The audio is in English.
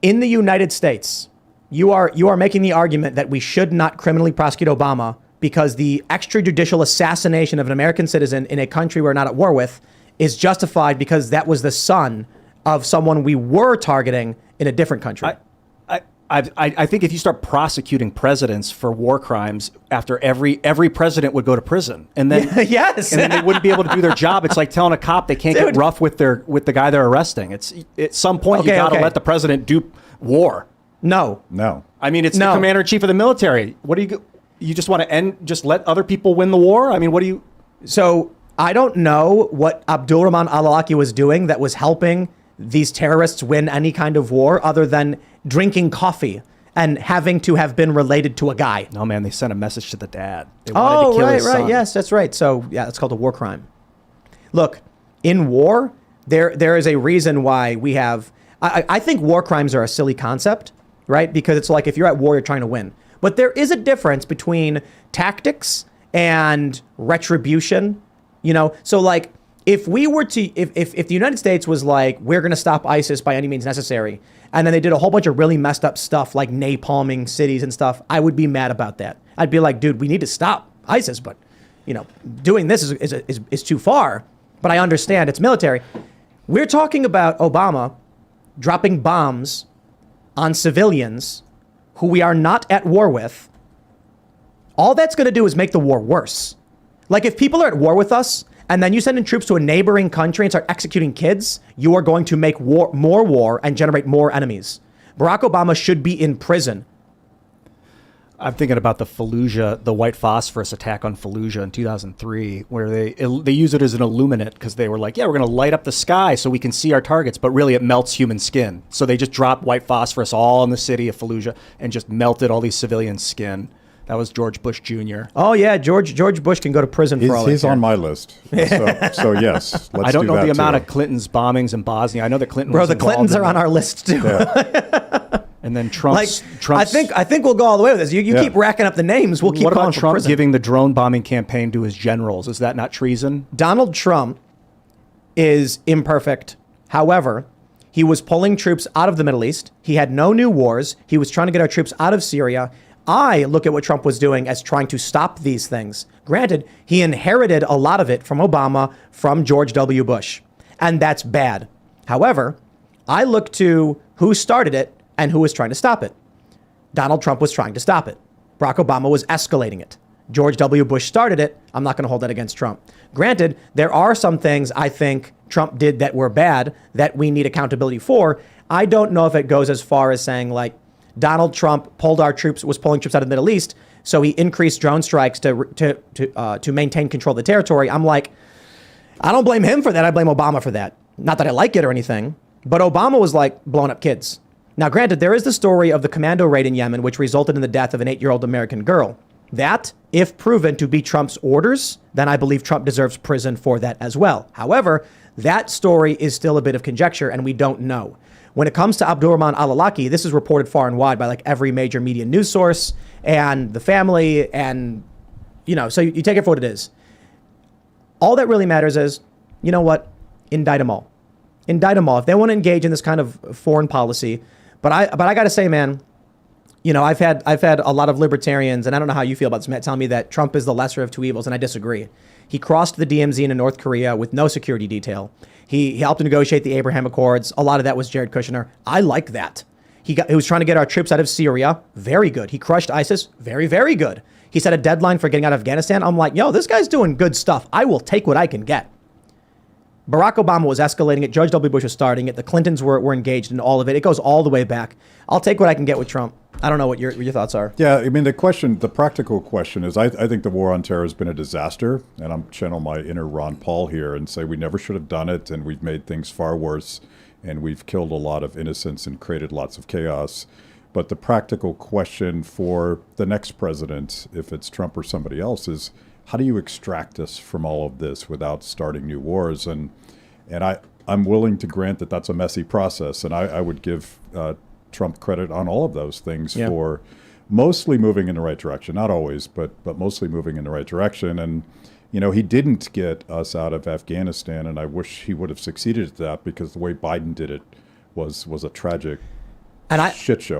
in the United States, you are making the argument that we should not criminally prosecute Obama because the extrajudicial assassination of an American citizen in a country we're not at war with is justified because that was the son of someone we were targeting in a different country. I think if you start prosecuting presidents for war crimes, after every president would go to prison, and then yes, and then they wouldn't be able to do their job. It's like telling a cop they can't get rough with the guy they're arresting. It's at some point you got to let the president do war. No. I mean, it's the commander in chief of the military. What do you just want to just let other people win the war? I mean, what do you? So I don't know what Abdulrahman al-Awlaki was doing that was helping these terrorists win any kind of war other than drinking coffee and having to have been related to a guy. No, man, they sent a message to the dad. They wanted to kill his son. Yes, that's right. So yeah, it's called a war crime. Look, in war, there is a reason why we have, I think war crimes are a silly concept, right? Because it's like if you're at war, you're trying to win. But there is a difference between tactics and retribution, you know? So like, if we were to, if the United States was like, we're going to stop ISIS by any means necessary, and then they did a whole bunch of really messed up stuff like napalming cities and stuff, I would be mad about that. I'd be like, dude, we need to stop ISIS, but you know, doing this is too far. But I understand it's military. We're talking about Obama dropping bombs on civilians who we are not at war with. All that's going to do is make the war worse. Like if people are at war with us, and then you send in troops to a neighboring country and start executing kids, you are going to make more war and generate more enemies. Barack Obama should be in prison. I'm thinking about the white phosphorus attack on Fallujah in 2003, where they use it as an illuminant because they were like, yeah, we're going to light up the sky so we can see our targets, but really it melts human skin. So they just dropped white phosphorus all in the city of Fallujah and just melted all these civilians' skin. That was George Bush Jr. Oh yeah, George Bush can go to prison for all that. He's on my list. So yes, I don't know the amount of Clinton's bombings in Bosnia. I know that Clinton. Bro, the Clintons are on our list too. Yeah. And then Trump's. I think we'll go all the way with this. You keep racking up the names. We'll keep. What going about Trump giving the drone bombing campaign to his generals? Is that not treason? Donald Trump is imperfect. However, he was pulling troops out of the Middle East. He had no new wars. He was trying to get our troops out of Syria. I look at what Trump was doing as trying to stop these things. Granted, he inherited a lot of it from Obama, from George W. Bush, and that's bad. However, I look to who started it and who was trying to stop it. Donald Trump was trying to stop it. Barack Obama was escalating it. George W. Bush started it. I'm not going to hold that against Trump. Granted, there are some things I think Trump did that were bad that we need accountability for. I don't know if it goes as far as saying like, Donald Trump was pulling troops out of the Middle East, so he increased drone strikes to maintain control of the territory. I'm like, I don't blame him for that. I blame Obama for that. Not that I like it or anything, but Obama was like blowing up kids. Now, granted, there is the story of the commando raid in Yemen, which resulted in the death of an 8-year-old American girl. That, if proven to be Trump's orders, then I believe Trump deserves prison for that as well. However, that story is still a bit of conjecture, and we don't know. When it comes to Abdulrahman al-Awlaki, this is reported far and wide by like every major media news source and the family and, you know, so you take it for what it is. All that really matters is, you know what? Indict them all. Indict them all. If they want to engage in this kind of foreign policy. But I got to say, man, you know, I've had a lot of libertarians, and I don't know how you feel about this, telling me that Trump is the lesser of two evils, and I disagree. He crossed the DMZ into North Korea with no security detail. He helped to negotiate the Abraham Accords. A lot of that was Jared Kushner. I like that. He was trying to get our troops out of Syria. Very good. He crushed ISIS. Very, very good. He set a deadline for getting out of Afghanistan. I'm like, yo, this guy's doing good stuff. I will take what I can get. Barack Obama was escalating it. George W. Bush was starting it. The Clintons were engaged in all of it. It goes all the way back. I'll take what I can get with Trump. I don't know what your thoughts are. Yeah, I mean, the practical question is, I think the war on terror has been a disaster, and I'm channeling my inner Ron Paul here and say we never should have done it, and we've made things far worse, and we've killed a lot of innocents and created lots of chaos. But the practical question for the next president, if it's Trump or somebody else, is how do you extract us from all of this without starting new wars? And I'm willing to grant that that's a messy process, and I would give Trump credit on all of those things for mostly moving in the right direction. Not always, but mostly moving in the right direction. And, you know, he didn't get us out of Afghanistan, and I wish he would have succeeded at that, because the way Biden did it was a tragic And I shit show.